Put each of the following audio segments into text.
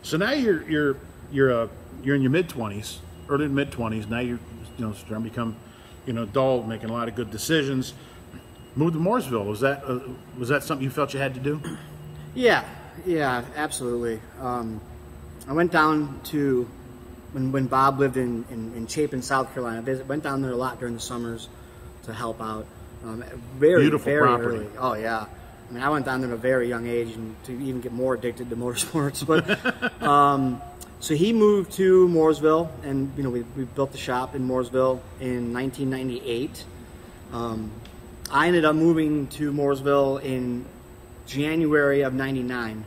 So now you're in your mid-20s, early to mid-20s. Now you're starting to become adult, making a lot of good decisions. Moved to Mooresville. Was that something you felt you had to do? Yeah, absolutely. I went down to when Bob lived in Chapin, South Carolina. Went down there a lot during the summers to help out. Very beautiful property. Early. Oh yeah. I mean, I went down there at a very young age, and to even get more addicted to motorsports. But so he moved to Mooresville, and we built the shop in Mooresville in 1998. I ended up moving to Mooresville in January of '99.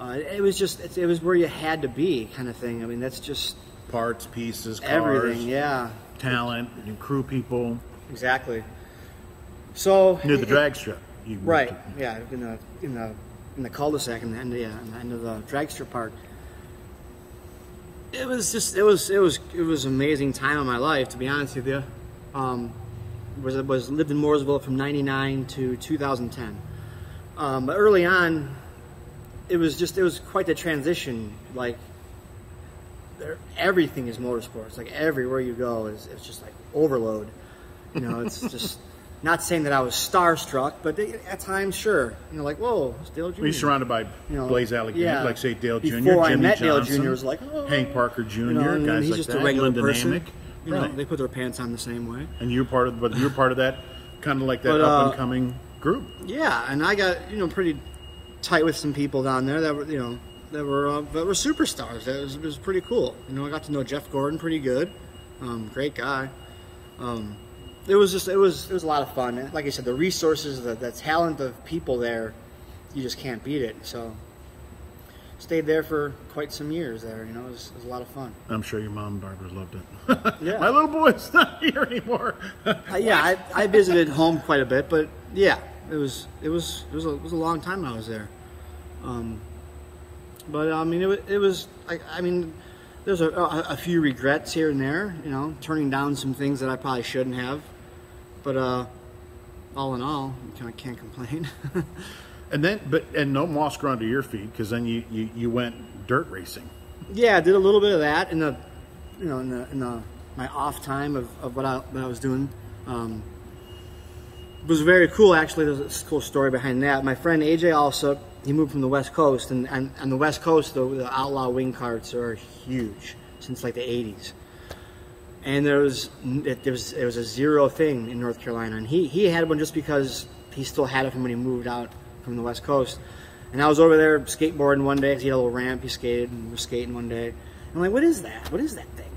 It was where you had to be, kind of thing. I mean, that's just parts, pieces, cars, everything. Yeah, talent, and crew people. Exactly. So near the drag strip. Right. Yeah. In the cul-de-sac, in the end of the drag strip park. It was an amazing time of my life, to be honest with you. Lived in Mooresville from '99 to 2010. But early on, it was quite the transition. Like, everything is motorsports. Like, everywhere you go it's just like overload. It's just. Not saying that I was starstruck, but at times, sure. Like, whoa, it's Dale Jr. Were you surrounded by Blaze Alexander, like, say, Dale Jr., Before Jimmy I met Johnson, Dale Jr., was like, oh. Hank Parker Jr., guys he's like just that. a regular Lyndon person. Amick. They put their pants on the same way. And you're part of that, kind of like that up-and-coming group. Yeah, and I got, pretty tight with some people down there that were, that were superstars. It was pretty cool. I got to know Jeff Gordon pretty good. Great guy. It was a lot of fun. And like I said, the resources, the talent of people there, you just can't beat it. So stayed there for quite some years there. It was a lot of fun. I'm sure your mom and Barbara loved it. Yeah. My little boy's not here anymore. Yeah, I visited home quite a bit, but yeah, it was a long time I was there. But I mean, it was there's a few regrets here and there, turning down some things that I probably shouldn't have. But all in all, you kind of can't complain. And no moss grew under your feet, because then you went dirt racing. Yeah, I did a little bit of that in my off time of what I was doing. It was very cool, actually. There's a cool story behind that. My friend AJ also, he moved from the West Coast, and on the West Coast, the outlaw wing carts are huge since like the 80s. And it was a zero thing in North Carolina, and he had one just because he still had it from when he moved out from the West Coast. And I was over there skateboarding one day, because he had a little ramp, he skated, and we were skating one day. And I'm like, what is that? What is that thing?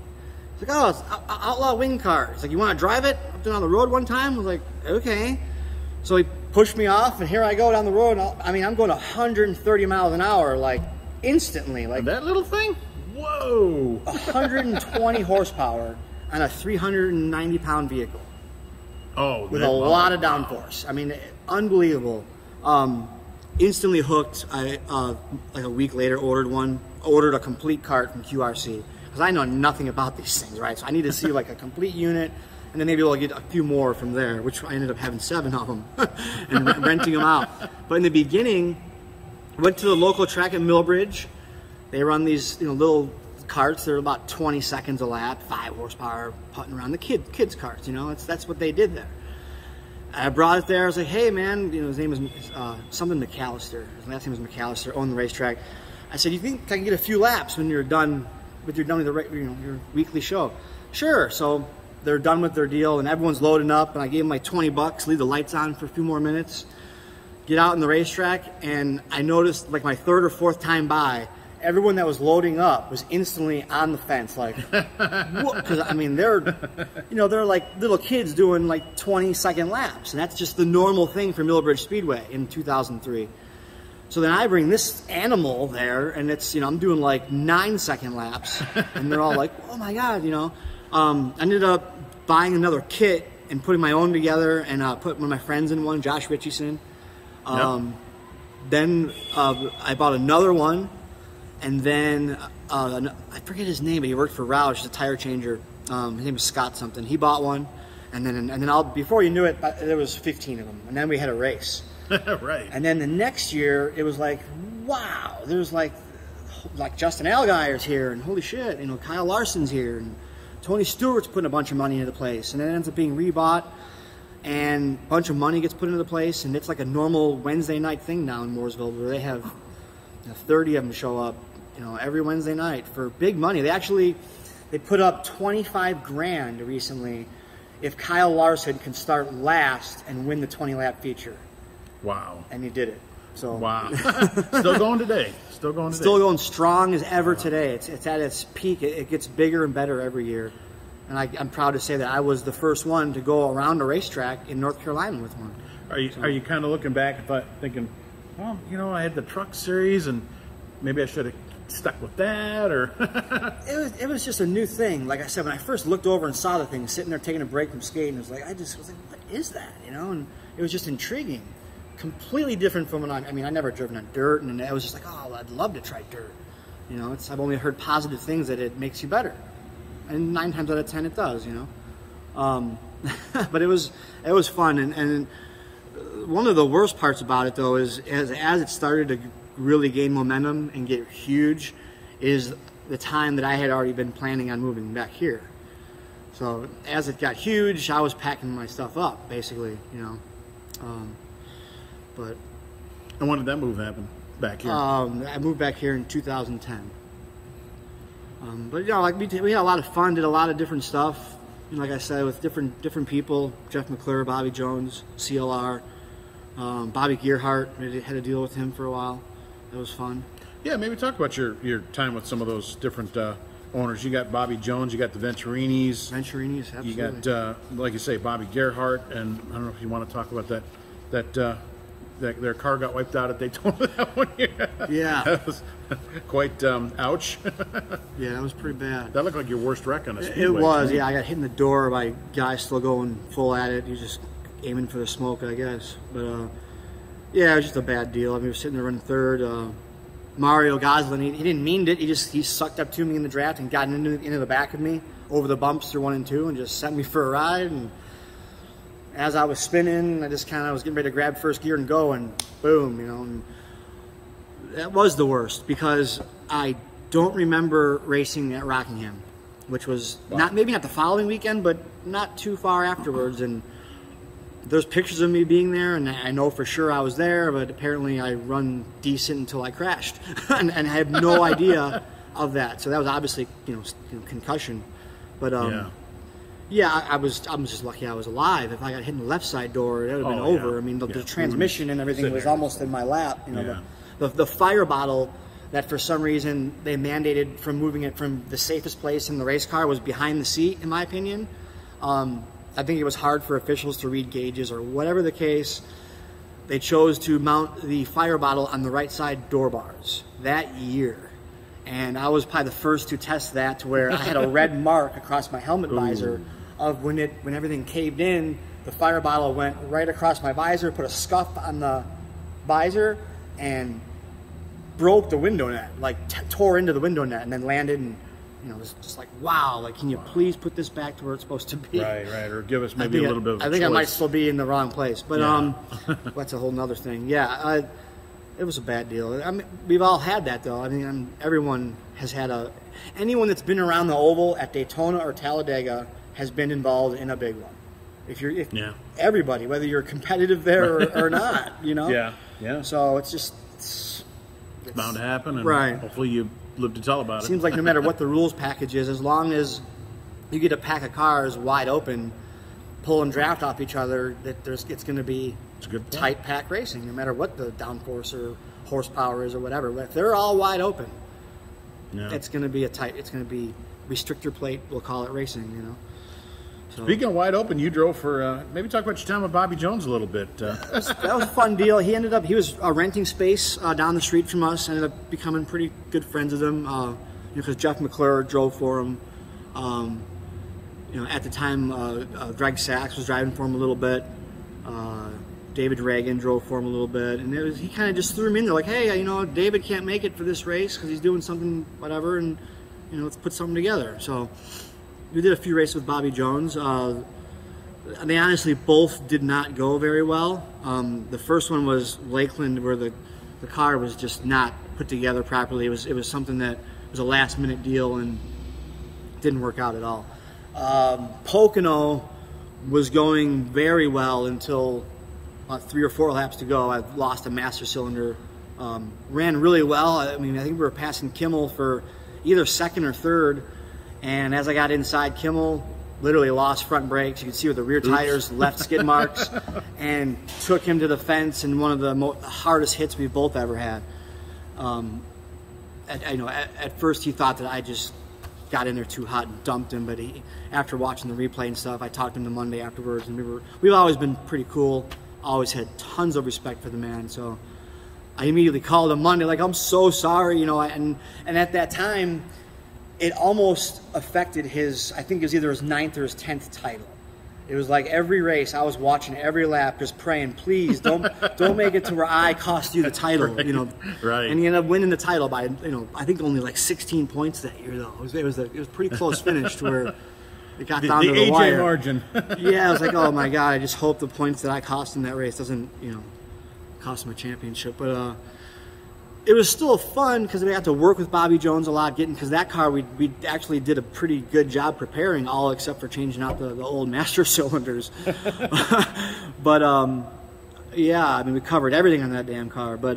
He's like, oh, it's outlaw wing cart. He's like, you want to drive it? I've been on the road one time. I was like, okay. So he pushed me off, and here I go down the road. And I'm going 130 miles an hour, like, instantly. Like, that little thing? Whoa! 120 horsepower on a 390-pound vehicle. Oh, with a lot of downforce. I mean, unbelievable. Instantly hooked. I like a week later ordered a complete cart from QRC, because I know nothing about these things, right? So I need to see like a complete unit, and then maybe we'll get a few more from there, which I ended up having 7 of them and renting them out. But in the beginning, went to the local track at Millbridge. They run these little carts. They're about 20 seconds a lap, 5 horsepower, putting around the kids carts. That's what they did there. I brought it there. I was like, hey man, his name is something McAllister. His last name is McAllister. Owned the racetrack. I said, you think I can get a few laps when you're done with your weekly show? Sure. So they're done with their deal, and everyone's loading up. And I gave them like $20, leave the lights on for a few more minutes, get out in the racetrack, and I noticed like my 3rd or 4th time by, everyone that was loading up was instantly on the fence, like, because I mean they're like little kids doing like 20-second laps, and that's just the normal thing for Millbridge Speedway in 2003. So then I bring this animal there, and it's, you know, I'm doing like 9-second laps, and they're all like, oh my God, you know. I ended up buying another kit and putting my own together, and put one of my friends in one, Josh Richardson. Then I bought another one, and then I forget his name, but he worked for Roush, a tire changer. His name was Scott something. He bought one, and then before you knew it, there was 15 of them, and then we had a race. Right. And then the next year, it was like, wow, there's like Justin Allgaier's here, and holy shit, you know, Kyle Larson's here, and Tony Stewart's putting a bunch of money into the place, and it ends up being rebought, and a bunch of money gets put into the place, and it's like a normal Wednesday night thing now in Mooresville, where they have 30 of them show up, you know, every Wednesday night for big money. They put up 25 grand recently if Kyle Larson can start last and win the 20-lap feature. Wow. And he did it. So wow. Still going today. Still going today. Still going strong as ever today. It's at its peak. It gets bigger and better every year. And I'm proud to say that I was the first one to go around a racetrack in North Carolina with one. Are you kind of looking back thinking, well, you know, I had the truck series and maybe I should have stuck with that, or it was just a new thing. Like I said, when I first looked over and saw the thing sitting there taking a break from skating, I was like, what is that? You know, and it was just intriguing. Completely different from when I never driven on dirt, and I was just like, oh, I'd love to try dirt. You know, I've only heard positive things that it makes you better, and 9 times out of 10 it does. You know, but it was fun, and one of the worst parts about it though is as it started to really gain momentum and get huge, is the time that I had already been planning on moving back here. So as it got huge, I was packing my stuff up basically. You know. But and when did that move happen back here? I moved back here in 2010. But you know, like we had a lot of fun, did a lot of different stuff. You know, like I said, with different people: Jeff McClure, Bobby Jones, CLR, Bobby Gearhart. We had to deal with him for a while. That was fun. Yeah, maybe talk about your time with some of those different owners. You got Bobby Jones, you got the Venturinis. Venturinis, absolutely. You got, like you say, Bobby Gerhardt, and I don't know if you want to talk about that their car got wiped out at Daytona that one year. Yeah. That was quite, ouch. Yeah, that was pretty bad. That looked like your worst wreck on a speedway. It was, yeah. I got hit in the door by guys still going full at it. He just aiming for the smoke, I guess. But, yeah, it was just a bad deal. I mean, we were sitting there running third. Mario Goslin, he didn't mean it. He sucked up to me in the draft and got into the back of me over the bumps through 1 and 2 and just sent me for a ride. And as I was spinning, I just kind of was getting ready to grab first gear and go, and boom, you know. And that was the worst because I don't remember racing at Rockingham, which was maybe not the following weekend, but not too far afterwards. And there's pictures of me being there, and I know for sure I was there, but apparently I run decent until I crashed, and I have no idea of that. So that was obviously, you know, concussion. But yeah, I was just lucky I was alive. If I got hit in the left side door, it would have been over. Yeah. I mean, the transmission and everything was almost in my lap. You know, the fire bottle that for some reason they mandated from moving it from the safest place in the race car was behind the seat, in my opinion. I think it was hard for officials to read gauges or whatever the case. They chose to mount the fire bottle on the right side door bars that year. And I was probably the first to test that, to where I had a red mark across my helmet visor of when everything caved in, the fire bottle went right across my visor, put a scuff on the visor, and broke the window net, like tore into the window net, and then landed, and you know, it was just like, wow, like, can you please put this back to where it's supposed to be? Right, or give us maybe a little bit of I think I might still be in the wrong place, but that's a whole nother thing. Yeah, it was a bad deal. I mean, we've all had that, though. I mean, everyone has had anyone that's been around the oval at Daytona or Talladega has been involved in a big one. Everybody, whether you're competitive there or not, you know? Yeah. So it's bound to happen, and hopefully you live to tell about it. Seems like no matter what the rules package is, as long as you get a pack of cars wide open, pulling draft off each other, it's going to be tight pack racing, no matter what the downforce or horsepower is or whatever. But if they're all wide open, it's going to be it's going to be restrictor plate, we'll call it, racing, you know. So, speaking of wide open, you drove for, maybe talk about your time with Bobby Jones a little bit. that was a fun deal. He was renting space down the street from us, ended up becoming pretty good friends with him, because Jeff McClure drove for him. At the time, Greg Sachs was driving for him a little bit. David Ragan drove for him a little bit, and he kind of just threw him in there, like, hey, David can't make it for this race because he's doing something, whatever, and let's put something together. So we did a few races with Bobby Jones. They honestly both did not go very well. The first one was Lakeland, where the car was just not put together properly. It was something that was a last minute deal and didn't work out at all. Pocono was going very well until about 3 or 4 laps to go. I lost a master cylinder. Ran really well. I think we were passing Kimmel for either second or third, and as I got inside Kimmel, literally lost front brakes. You could see with the rear tires left skid marks, and took him to the fence in one of the hardest hits we've both ever had. At first he thought that I just got in there too hot and dumped him, but after watching the replay and stuff, I talked to him the Monday afterwards, and we've always been pretty cool. Always had tons of respect for the man. So I immediately called him Monday, like, I'm so sorry, and at that time it almost affected his, I think it was either his 9th or his 10th title. It was like every race I was watching every lap, just praying, please don't make it to where I cost you the title, Right. And he ended up winning the title by, I think only like 16 points that year, though. It was a pretty close finish to where it got down to the AJ wire. margin. Yeah, I was like, oh my God, I just hope the points that I cost in that race doesn't, cost him a championship. But it was still fun because we got to work with Bobby Jones a lot, because that car we actually did a pretty good job preparing, all except for changing out the old master cylinders. But yeah, we covered everything on that damn car. But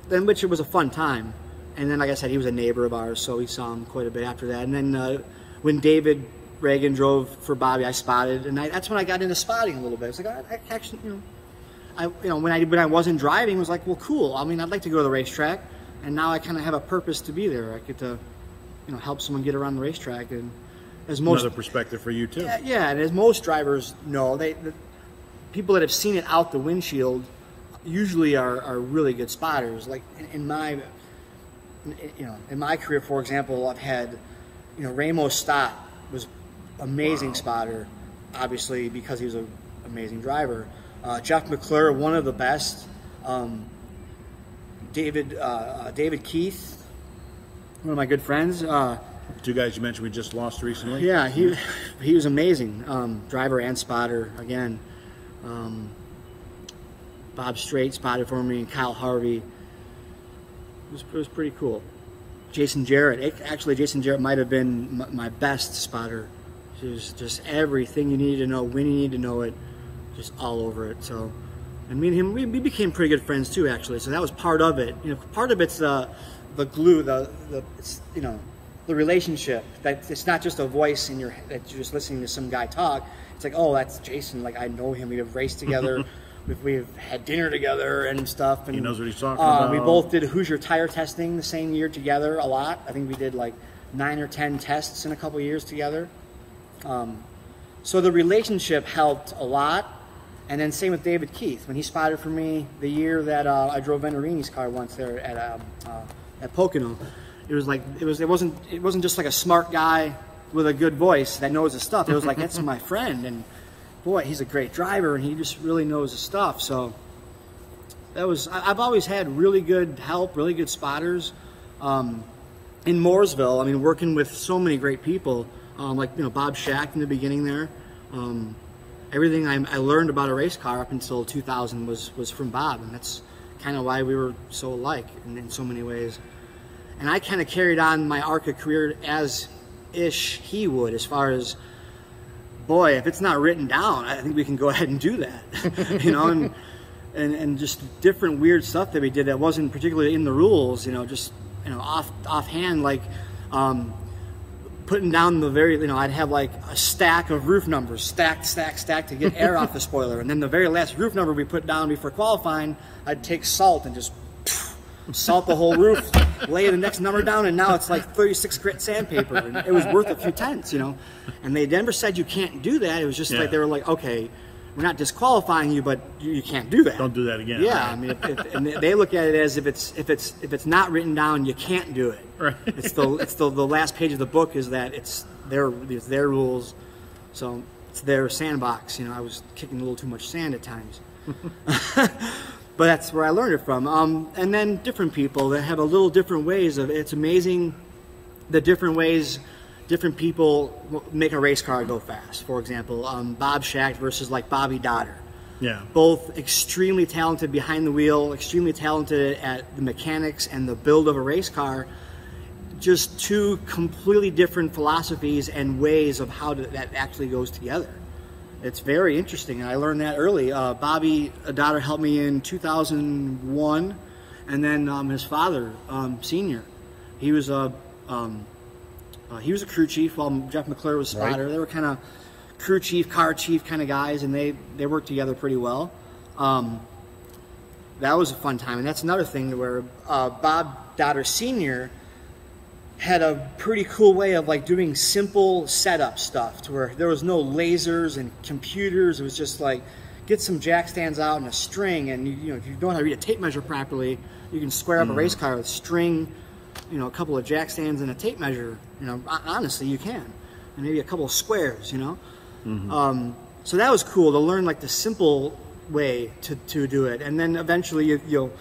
then, which it was a fun time. And then, like I said, he was a neighbor of ours, so we saw him quite a bit after that. And then when David Ragan drove for Bobby, I spotted, and that's when I got into spotting a little bit. It's like, I actually, when I wasn't driving, it was like, well, cool. I'd like to go to the racetrack, and now I kind of have a purpose to be there. I get to, help someone get around the racetrack, and as most another perspective for you too. Yeah, and as most drivers know, the people that have seen it out the windshield usually are really good spotters. Like in my career, for example, I've had, Ramos Stott was amazing spotter, obviously because he was an amazing driver. Jeff McClure, one of the best. David Keith, one of my good friends. 2 guys you mentioned we just lost recently. Yeah, he was amazing, driver and spotter again. Bob Strait spotted for me, and Kyle Harvey. It was pretty cool. Jason Jarrett, Jason Jarrett might have been my best spotter. He was just everything you needed to know, when you needed to know it, just all over it. So, and me and him, we became pretty good friends too, actually. So that was part of it. Part of it's the glue, the relationship. That it's not just a voice in your head that you're just listening to some guy talk. It's like, oh, that's Jason. Like, I know him. We have raced together. We've had dinner together and stuff. And he knows what he's talking about. We both did Hoosier tire testing the same year together a lot. I think we did like 9 or 10 tests in a couple years together. So the relationship helped a lot. And then same with David Keith. When he spotted for me the year that I drove Venturini's car once there at Pocono, it was like it wasn't just like a smart guy with a good voice that knows his stuff. It was like, that's my friend, and boy, he's a great driver, and he just really knows his stuff. So I've always had really good help, really good spotters. In Mooresville, working with so many great people, like Bob Shack in the beginning there. Everything I learned about a race car up until 2000 was from Bob, and that's kind of why we were so alike in so many ways. And I kind of carried on my ARCA career as-ish he would, as far as, boy, if it's not written down, I think we can go ahead and do that, and just different weird stuff that we did that wasn't particularly in the rules, just offhand, like putting down the very, I'd have like a stack of roof numbers, stacked to get air off the spoiler, and then the very last roof number we put down before qualifying, I'd take salt and just salt the whole roof, lay the next number down, and now it's like 36 grit sandpaper. And it was worth a few tenths, you know. And they never said you can't do that. It was just like they were like, okay, we're not disqualifying you, but you can't do that. Don't do that again. Yeah, right. I mean, and they look at it as if it's not written down, you can't do it. Right. It's the last page of the book is that it's their rules, so it's their sandbox. You know, I was kicking a little too much sand at times, but that's where I learned it from. And then different people that have a little different ways of. It's amazing the different ways. Different people make a race car go fast. For example, Bob Schacht versus like Bobby Dotter. Yeah. Both extremely talented behind the wheel, extremely talented at the mechanics and the build of a race car. Just two completely different philosophies and ways of how that actually goes together. It's very interesting, and I learned that early. Bobby Dotter helped me in 2001, and then his father, Senior, he was a crew chief while Jeff McClure was spotter. Right. They were kind of crew chief, car chief kind of guys, and they worked together pretty well. That was a fun time, and that's another thing where Bob Dotter Sr. had a pretty cool way of like doing simple setup stuff to where there was no lasers and computers. It was just like get some jack stands out and a string, and you know, if you don't know how to read a tape measure properly, you can square up a race car with string, you know, a couple of jack stands and a tape measure. You know, honestly, you can, and maybe a couple of squares. You know, so that was cool to learn like the simple way to do it, and then eventually you'll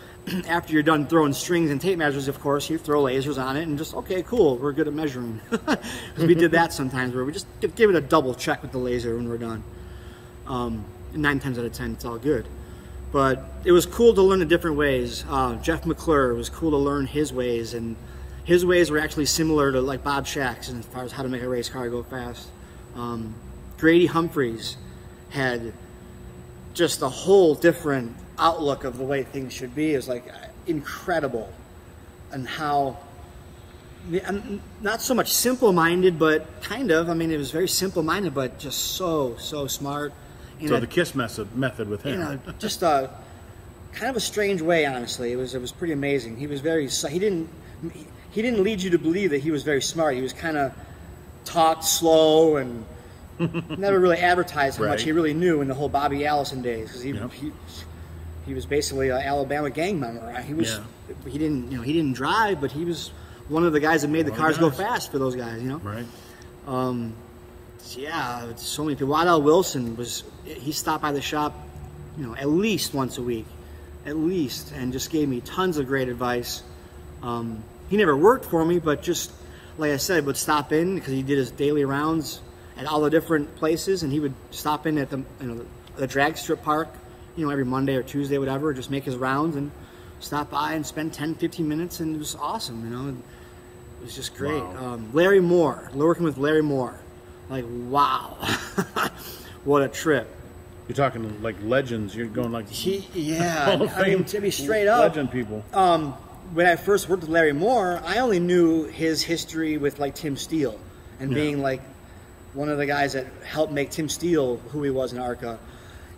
after you're done throwing strings and tape measures, of course, you throw lasers on it and just okay, cool, we're good at measuring. Because we did that sometimes where we just give it a double check with the laser when we're done. 9 times out of 10, it's all good. But it was cool to learn the different ways. Jeff McClure, it was cool to learn his ways, and his ways were actually similar to like Bob Schacht's as far as how to make a race car go fast. Grady Humphreys had just a whole different outlook of the way things should be. It was like incredible, and how not so much simple-minded, but kind of. I mean, it was very simple-minded, but just so smart. So the KISS method with him, you know, just a kind of a strange way. Honestly, it was pretty amazing. He was very he didn't lead you to believe that he was very smart. He was kind of talked slow and never really advertised how much he really knew in the whole Bobby Allison days, because he was basically an Alabama gang member. Right? He didn't drive, but he was one of the guys that made the cars go fast for those guys. You know, right? Yeah, so many people. Waddell Wilson he stopped by the shop, you know, at least once a week, and just gave me tons of great advice. He never worked for me, but just like I said, would stop in because he did his daily rounds at all the different places, and he would stop in at the drag strip park, you know, every Monday or Tuesday, whatever, just make his rounds and stop by and spend 10-15 minutes, and it was awesome, you know. It was just great. Wow. Larry Moore, working with Larry Moore, like, wow. What a trip. You're talking like legends. You're going like I mean, to be straight up, legend people. When I first worked with Larry Moore, I only knew his history with like Tim Steele and being like one of the guys that helped make Tim Steele who he was in ARCA.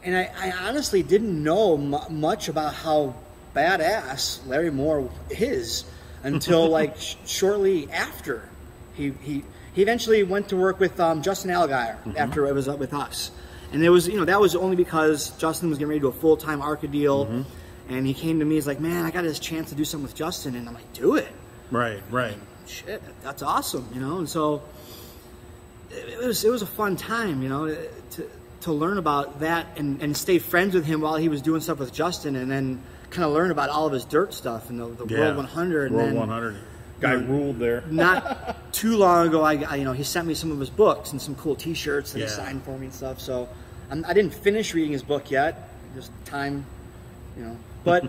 And I honestly didn't know much about how badass Larry Moore is until like shortly after. He eventually went to work with Justin Allgaier after it was up with us. And it was, you know, that was only because Justin was getting ready to do a full-time ARCA deal. And he came to me, he's like, man, I got this chance to do something with Justin. And I'm like, do it. Right. And shit, that's awesome, you know. And so it was a fun time, you know, to learn about that and stay friends with him while he was doing stuff with Justin, and then kind of learn about all of his dirt stuff and the World 100. World 100. Guy ruled there. Not too long ago, you know, he sent me some of his books and some cool T-shirts that he signed for me and stuff. So I didn't finish reading his book yet, just time, you know. But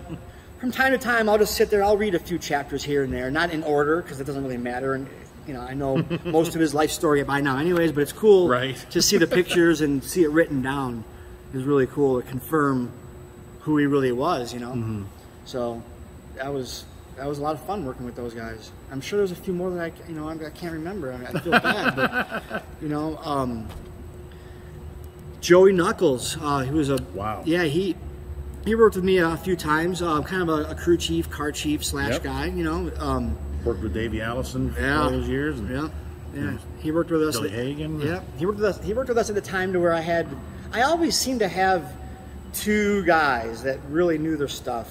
from time to time, I'll just sit there. I'll read a few chapters here and there, not in order because it doesn't really matter. And you know, I know most of his life story by now, anyways. But it's cool to see the pictures and see it written down. It was really cool to confirm who he really was, you know. So that was a lot of fun working with those guys. I'm sure there's a few more that I can't remember. I feel bad, but you know, Joey Knuckles, he was a he worked with me a few times. Kind of a crew chief, car chief / guy. You know. Worked with Davey Allison for all those years. And, yeah. He worked with us. Billy Hagan. Yeah. He worked with us. He worked with us at the time to where I always seemed to have 2 guys that really knew their stuff.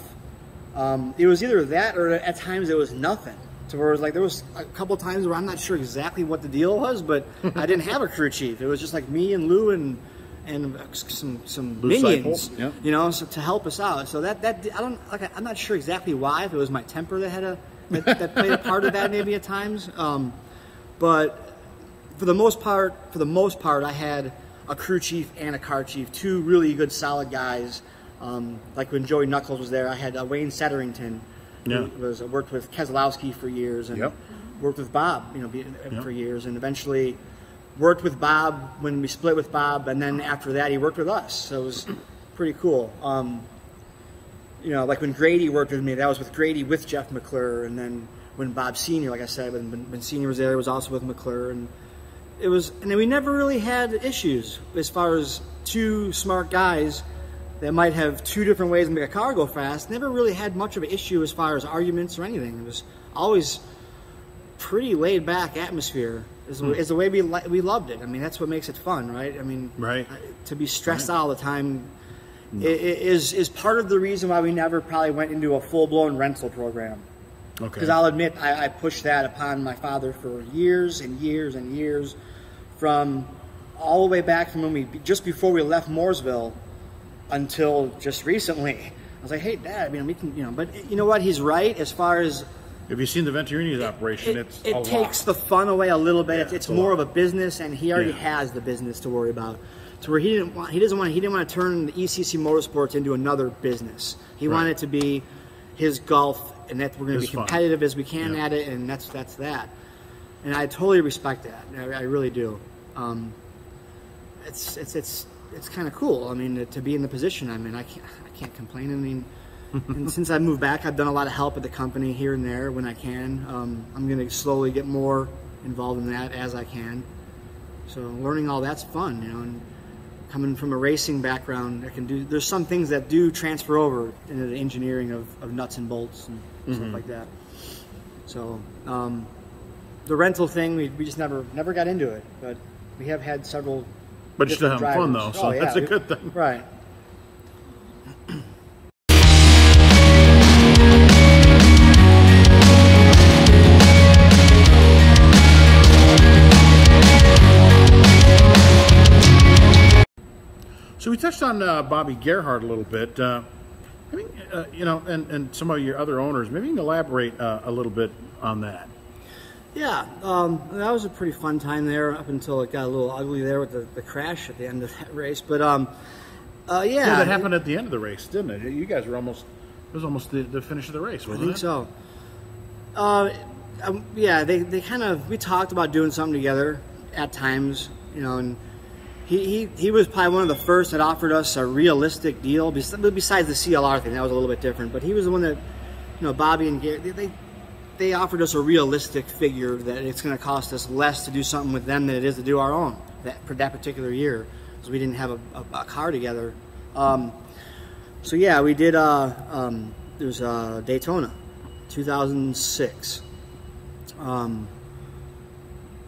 It was either that, or at times it was nothing. So where it was like, there was a couple times where I'm not sure exactly what the deal was, but I didn't have a crew chief. It was just like me and Lou and some Lou minions, Sipolt, you know, so to help us out. So I'm not sure exactly why. If it was my temper that that played a part of that maybe at times. But for the most part, I had a crew chief and a car chief, 2 really good, solid guys. Like when Joey Knuckles was there, I had Wayne Setterington. Yeah. Who worked with Keselowski for years, and worked with Bob, you know, for years, and eventually worked with Bob when we split with Bob, and then after that he worked with us. So it was pretty cool. You know, like when Grady worked with me, that was with Grady with Jeff McClure, and then when Bob Senior, like I said, when Senior was there, it was also with McClure, and then we never really had issues as far as 2 smart guys that might have 2 different ways to make a car go fast. Never really had much of an issue as far as arguments or anything. It was always pretty laid back atmosphere. Is the way we loved it. I mean, that's what makes it fun, right? I mean, to be stressed out all the time is part of the reason why we never probably went into a full-blown rental program. Okay. Because I'll admit, I pushed that upon my father for years and years and years, from all the way back from when just before we left Mooresville until just recently. I was like, hey, Dad, I mean, we can, you know, but you know what? He's right as far as... Have you seen the Venturini's operation? It takes the fun away a little bit. Yeah, it's more of a business, and he already has the business to worry about. To where he didn't want to turn the ECC Motorsports into another business. He wanted it to be his golf, and that we're going to be competitive as we can at it, and that's that. And I totally respect that. I really do. It's kind of cool. I mean, to be in the position I'm in, I can't complain. I mean, and since I moved back, I've done a lot of help at the company here and there when I can. I'm going to slowly get more involved in that as I can. So learning all that's fun, you know. And coming from a racing background, there's some things that do transfer over into the engineering of nuts and bolts and stuff like that. So the rental thing, we just never got into it, but we have had several. But you're still having fun, though, so that's a good thing. Right. So we touched on Bobby Gerhardt a little bit. Maybe, you know, and some of your other owners. Maybe you can elaborate a little bit on that. Yeah, that was a pretty fun time there up until it got a little ugly there with the crash at the end of that race. But yeah, that happened at the end of the race, didn't it? You guys were it was almost the finish of the race, wasn't it? I think so. Yeah, they kind of, we talked about doing something together at times, you know, and he was probably one of the first that offered us a realistic deal, besides the CLR thing. That was a little bit different, but he was the one that, you know, Bobby and Gary, they offered us a realistic figure that it's going to cost us less to do something with them than it is to do our own for that particular year, because we didn't have a car together. So yeah, we did. It was Daytona, 2006.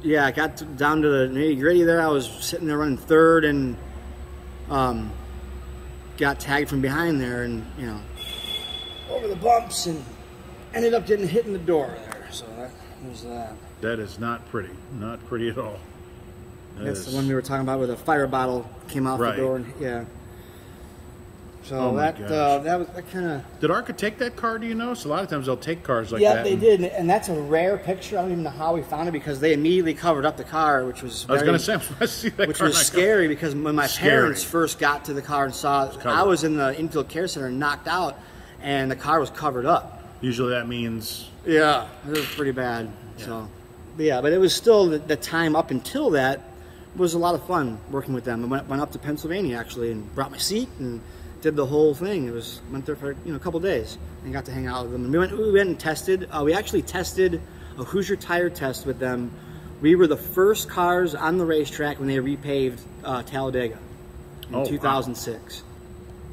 Yeah, I got down to the nitty-gritty there. I was sitting there running third and got tagged from behind there, and you know, over the bumps, and ended up getting hit in the door there. So that was that. That is not pretty. Not pretty at all. That's the one we were talking about, where the fire bottle came out the door. And, yeah. So that kind of. Did ARCA take that car? Do you know? So a lot of times they'll take cars like that. Yeah, they did, and that's a rare picture. I don't even know how we found it, because they immediately covered up the car, which was. I was going to say, I'm supposed to see that which car. Which was scary, because when my parents first got to the car and saw it, I was in the infield care center, knocked out, and the car was covered up. Usually that means. Yeah, it was pretty bad. Yeah. So, but it was still the time up until that was a lot of fun working with them. I went up to Pennsylvania actually and brought my seat and did the whole thing. Went there for a couple days and got to hang out with them. And we went and tested. We actually tested a Hoosier tire test with them. We were the first cars on the racetrack when they repaved Talladega in 2006.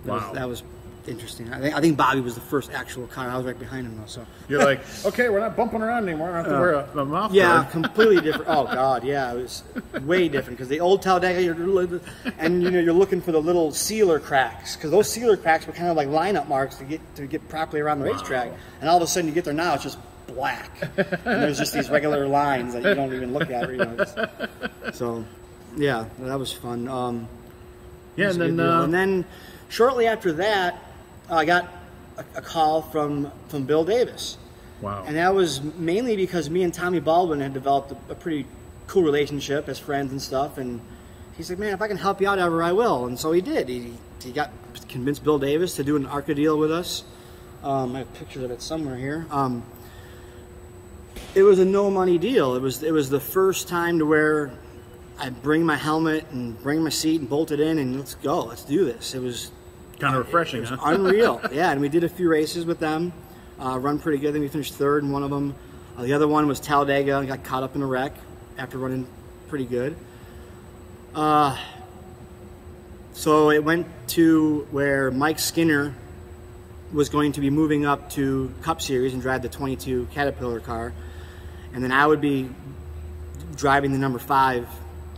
Wow. That was interesting. I think Bobby was the first actual car. I was right behind him though. So you're like, okay, we're not bumping around anymore. I don't have to wear a mouth guard. Completely different. Oh God, yeah, it was way different because the old Talladega, and you're looking for the little sealer cracks because those sealer cracks were kind of like lineup marks to get properly around the racetrack, and all of a sudden you get there now it's just black, and there's just these regular lines that you don't even look at. So, yeah, that was fun. And then shortly after that, I got a call from Bill Davis. Wow. And that was mainly because me and Tommy Baldwin had developed a pretty cool relationship as friends and stuff. And he's like, man, if I can help you out ever, I will. And so he did. He convinced Bill Davis to do an ARCA deal with us. I have pictures of it somewhere here. It was a no money deal. It was the first time to where I bring my helmet and bring my seat and bolt it in and let's go. Let's do this. It was kind of refreshing, it was unreal. Yeah, and we did a few races with them. Run pretty good. I think we finished third in one of them. The other one was Talladega. I got caught up in a wreck after running pretty good. So it went to where Mike Skinner was going to be moving up to Cup Series and drive the 22 Caterpillar car. And then I would be driving the number 5,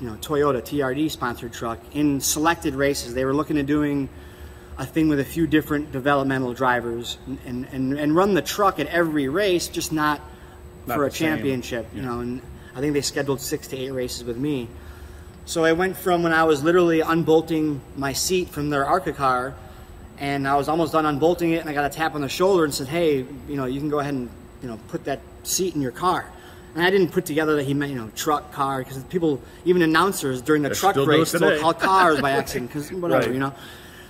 Toyota TRD sponsored truck in selected races. They were looking at doing a thing with a few different developmental drivers and run the truck at every race, just not for a championship, and I think they scheduled 6 to 8 races with me. So I went from when I was literally unbolting my seat from their ARCA car and I was almost done unbolting it and I got a tap on the shoulder and said, hey, you can go ahead and, put that seat in your car. And I didn't put together that he meant, truck, car, because people, even announcers during the truck race, still call cars by accident, because whatever, right.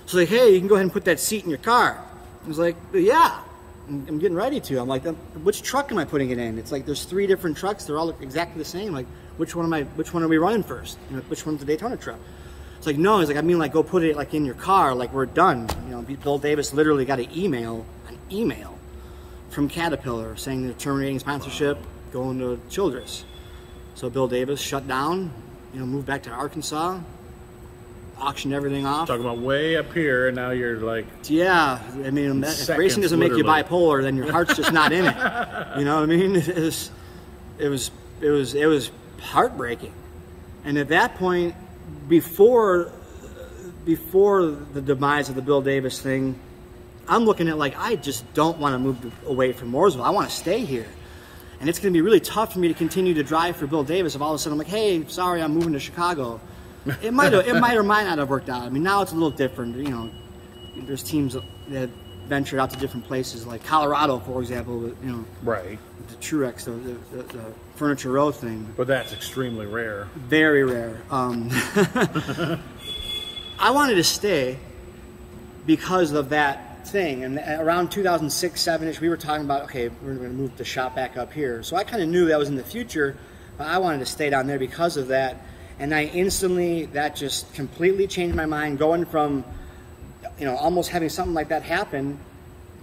So like, hey, you can go ahead and put that seat in your car. I was like, yeah, I'm getting ready to. I'm like, which truck am I putting it in? It's like there's 3 different trucks. They're all exactly the same. Like, which one are we running first? Which one's the Daytona truck? It's like, no. He's like, I mean, like, go put it like in your car. Like, we're done. Bill Davis literally got an email from Caterpillar saying they're terminating sponsorship, going to Childress. So Bill Davis shut down, moved back to Arkansas, auctioned everything off. Talking about way up here, and now you're like, yeah. I mean, if racing doesn't make you bipolar, then your heart's just not in it. You know what I mean? It was heartbreaking. And at that point, before the demise of the Bill Davis thing, I'm looking at like, I just don't want to move away from Mooresville. I want to stay here. And it's going to be really tough for me to continue to drive for Bill Davis if all of a sudden I'm like, hey, sorry, I'm moving to Chicago. It might or might not have worked out. I mean, now it's a little different. There's teams that ventured out to different places, like Colorado, for example. right, the Truex, the Furniture Row thing. But that's extremely rare. Very rare. I wanted to stay because of that thing, and around 2006-7ish, we were talking about, okay, we're going to move the shop back up here. So I kind of knew that was in the future, but I wanted to stay down there because of that. And that just completely changed my mind, going from, almost having something like that happen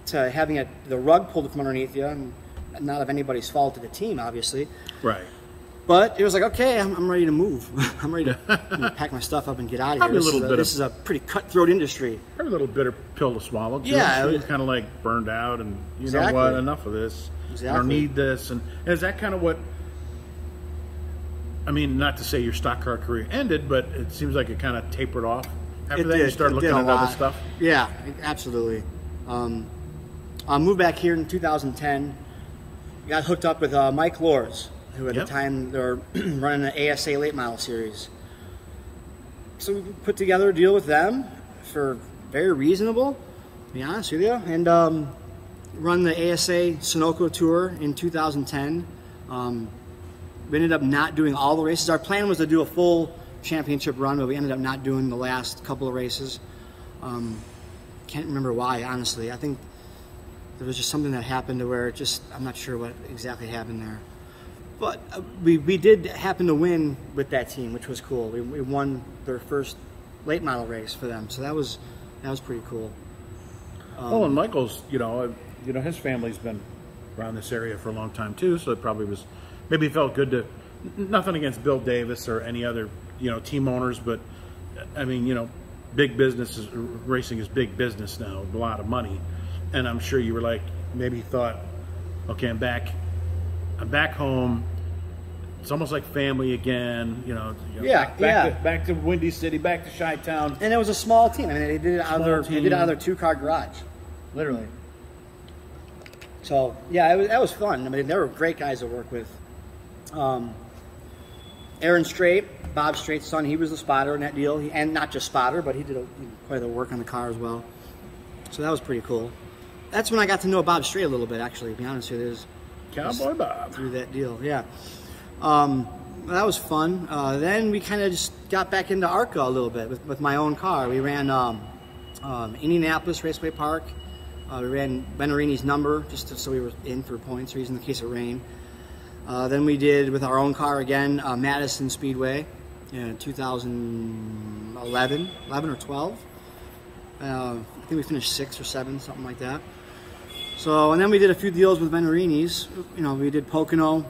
to having the rug pulled from underneath you, and not of anybody's fault to the team, obviously. Right. But it was like, okay, I'm ready to move. I'm ready to pack my stuff up and get out of here. This is a pretty cutthroat industry. Probably a little bitter pill to swallow. Yeah. It was kind of like burned out and, exactly. know what, enough of this. Exactly. I don't need this. And is that kind of what, I mean, not to say your stock car career ended, but it seems like it kind of tapered off. After that, you started looking at other stuff? Yeah, absolutely. I moved back here in 2010. Got hooked up with Mike Lors, who at the time they were running the ASA Late Model Series. So we put together a deal with them for very reasonable, to be honest with you, and run the ASA Sunoco Tour in 2010. We ended up not doing all the races. Our plan was to do a full championship run, but we ended up not doing the last couple of races. Can't remember why, honestly. I think there was just something that happened to where I'm not sure what exactly happened there. But we did happen to win with that team, which was cool. We won their first late model race for them, so that was pretty cool. And Michael's, his family's been around this area for a long time too, so it probably was, maybe it felt good to, nothing against Bill Davis or any other, team owners, but I mean, big business racing is big business now, a lot of money, and I'm sure you were like, maybe thought, okay, I'm back home. It's almost like family again, back to Windy City, back to Chi-Town. And it was a small team. I mean, they did it out of their 2-car garage, literally. So yeah, that was fun. I mean, they were great guys to work with. Aaron Straight, Bob Straight's son, he was the spotter in that deal, and not just spotter, but he did quite a bit of work on the car as well. So that was pretty cool. That's when I got to know Bob Straight a little bit, actually, to be honest with you. Cowboy Bob. Through that deal, yeah. That was fun. Then we kind of just got back into ARCA a little bit with my own car. We ran Indianapolis Raceway Park. We ran Benarini's number so we were in for points reason in case it rained. Then we did with our own car again Madison Speedway in 2011 or 12. I think we finished 6th or 7th, something like that. So, and then we did a few deals with Benarini's. We did Pocono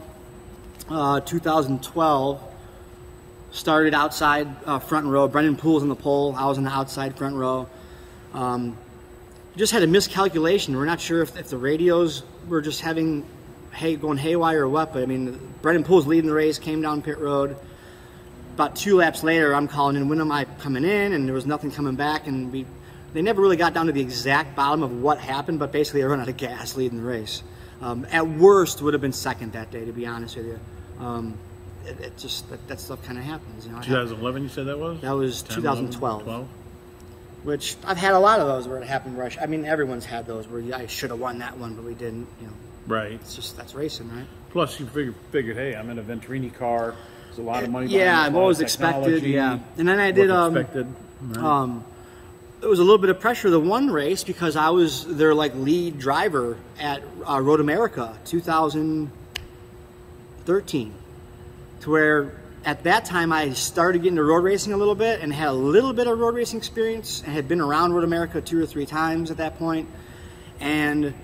2012. Started outside front row. Brendan Poole's in the pole. I was in the outside front row. Just had a miscalculation. We're not sure if the radios were just going haywire or what, but I mean, Brendan Poole's leading the race, came down pit road. About 2 laps later, I'm calling in, when am I coming in? And there was nothing coming back, and they never really got down to the exact bottom of what happened, but basically they run out of gas leading the race. At worst, would have been second that day, to be honest with you. That stuff kind of happens. 2011, you said that was? That was 10, 2012. 11, 12? Which I've had a lot of those where it happened. I mean, everyone's had those where I should have won that one, but we didn't. Right. It's just, that's racing, right? Plus, you figured, hey, I'm in a Venturini car. There's a lot of money. Yeah, I've always expected. Yeah, and then I did. Right. It was a little bit of pressure the one race because I was their lead driver at Road America 2013, to where at that time I started getting into road racing a little bit and had a little bit of road racing experience and had been around Road America 2 or 3 times at that point, and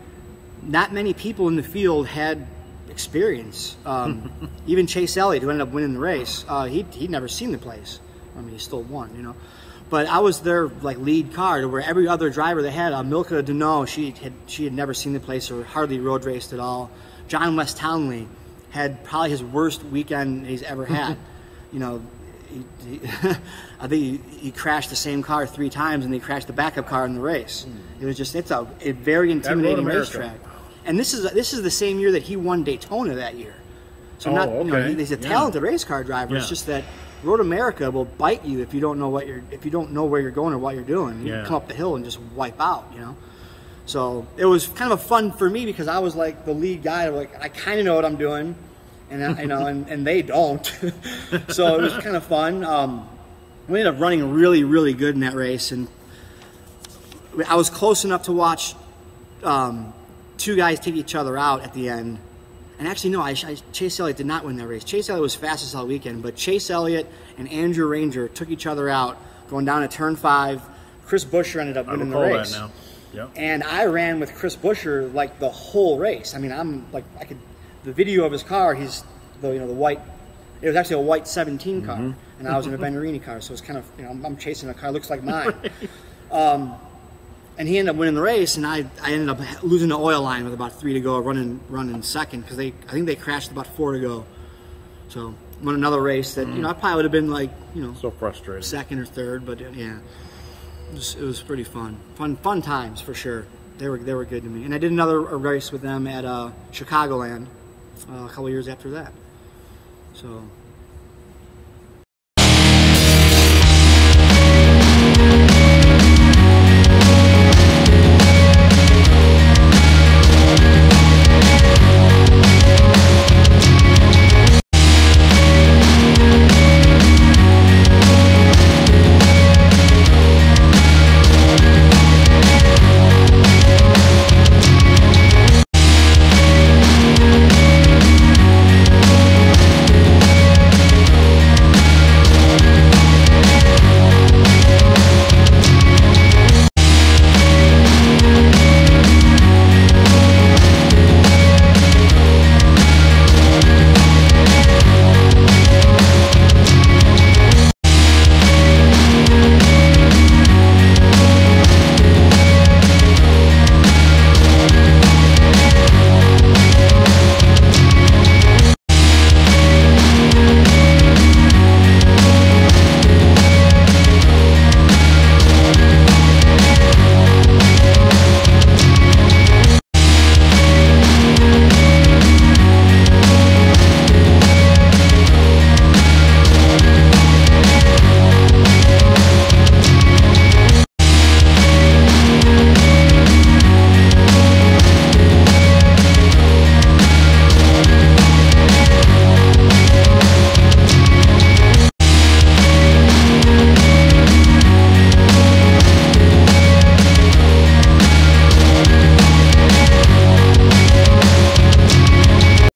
not many people in the field had experience. Even Chase Elliott, who ended up winning the race, he'd never seen the place. I mean, he still won, But I was their lead car, to where every other driver they had, Milka Deneau, she had never seen the place or hardly road raced at all. John West Townley had probably his worst weekend he's ever had. I think he crashed the same car 3 times, and he crashed the backup car in the race. It was just it's a very intimidating racetrack. And this is the same year that he won Daytona that year. So he's a talented race car driver. Yeah. It's just that Road America will bite you if you don't know where you're going or what you're doing. You come up the hill and just wipe out, So it was kind of fun for me because I was the lead guy. I kind of know what I'm doing, and and they don't. So it was kind of fun. We ended up running really, really good in that race, and I was close enough to watch 2 guys take each other out at the end. And actually, no, Chase Elliott did not win that race. Chase Elliott was fastest all weekend, but Chase Elliott and Andrew Ranger took each other out going down to turn 5. Chris Buescher ended up winning the race. That now. Yep. And I ran with Chris Buescher the whole race. I mean, the video of his car, he's the white. It was actually a white 17 car, and I was in a Benarini car, so it's kind of I'm chasing a car that looks like mine. And he ended up winning the race, and I ended up losing the oil line with about 3 to go, running second, because I think they crashed about 4 to go. So won another race that I probably would have been so frustrated, second or third, but yeah, it was pretty fun times for sure. They were good to me, and I did another race with them at Chicagoland a couple years after that. So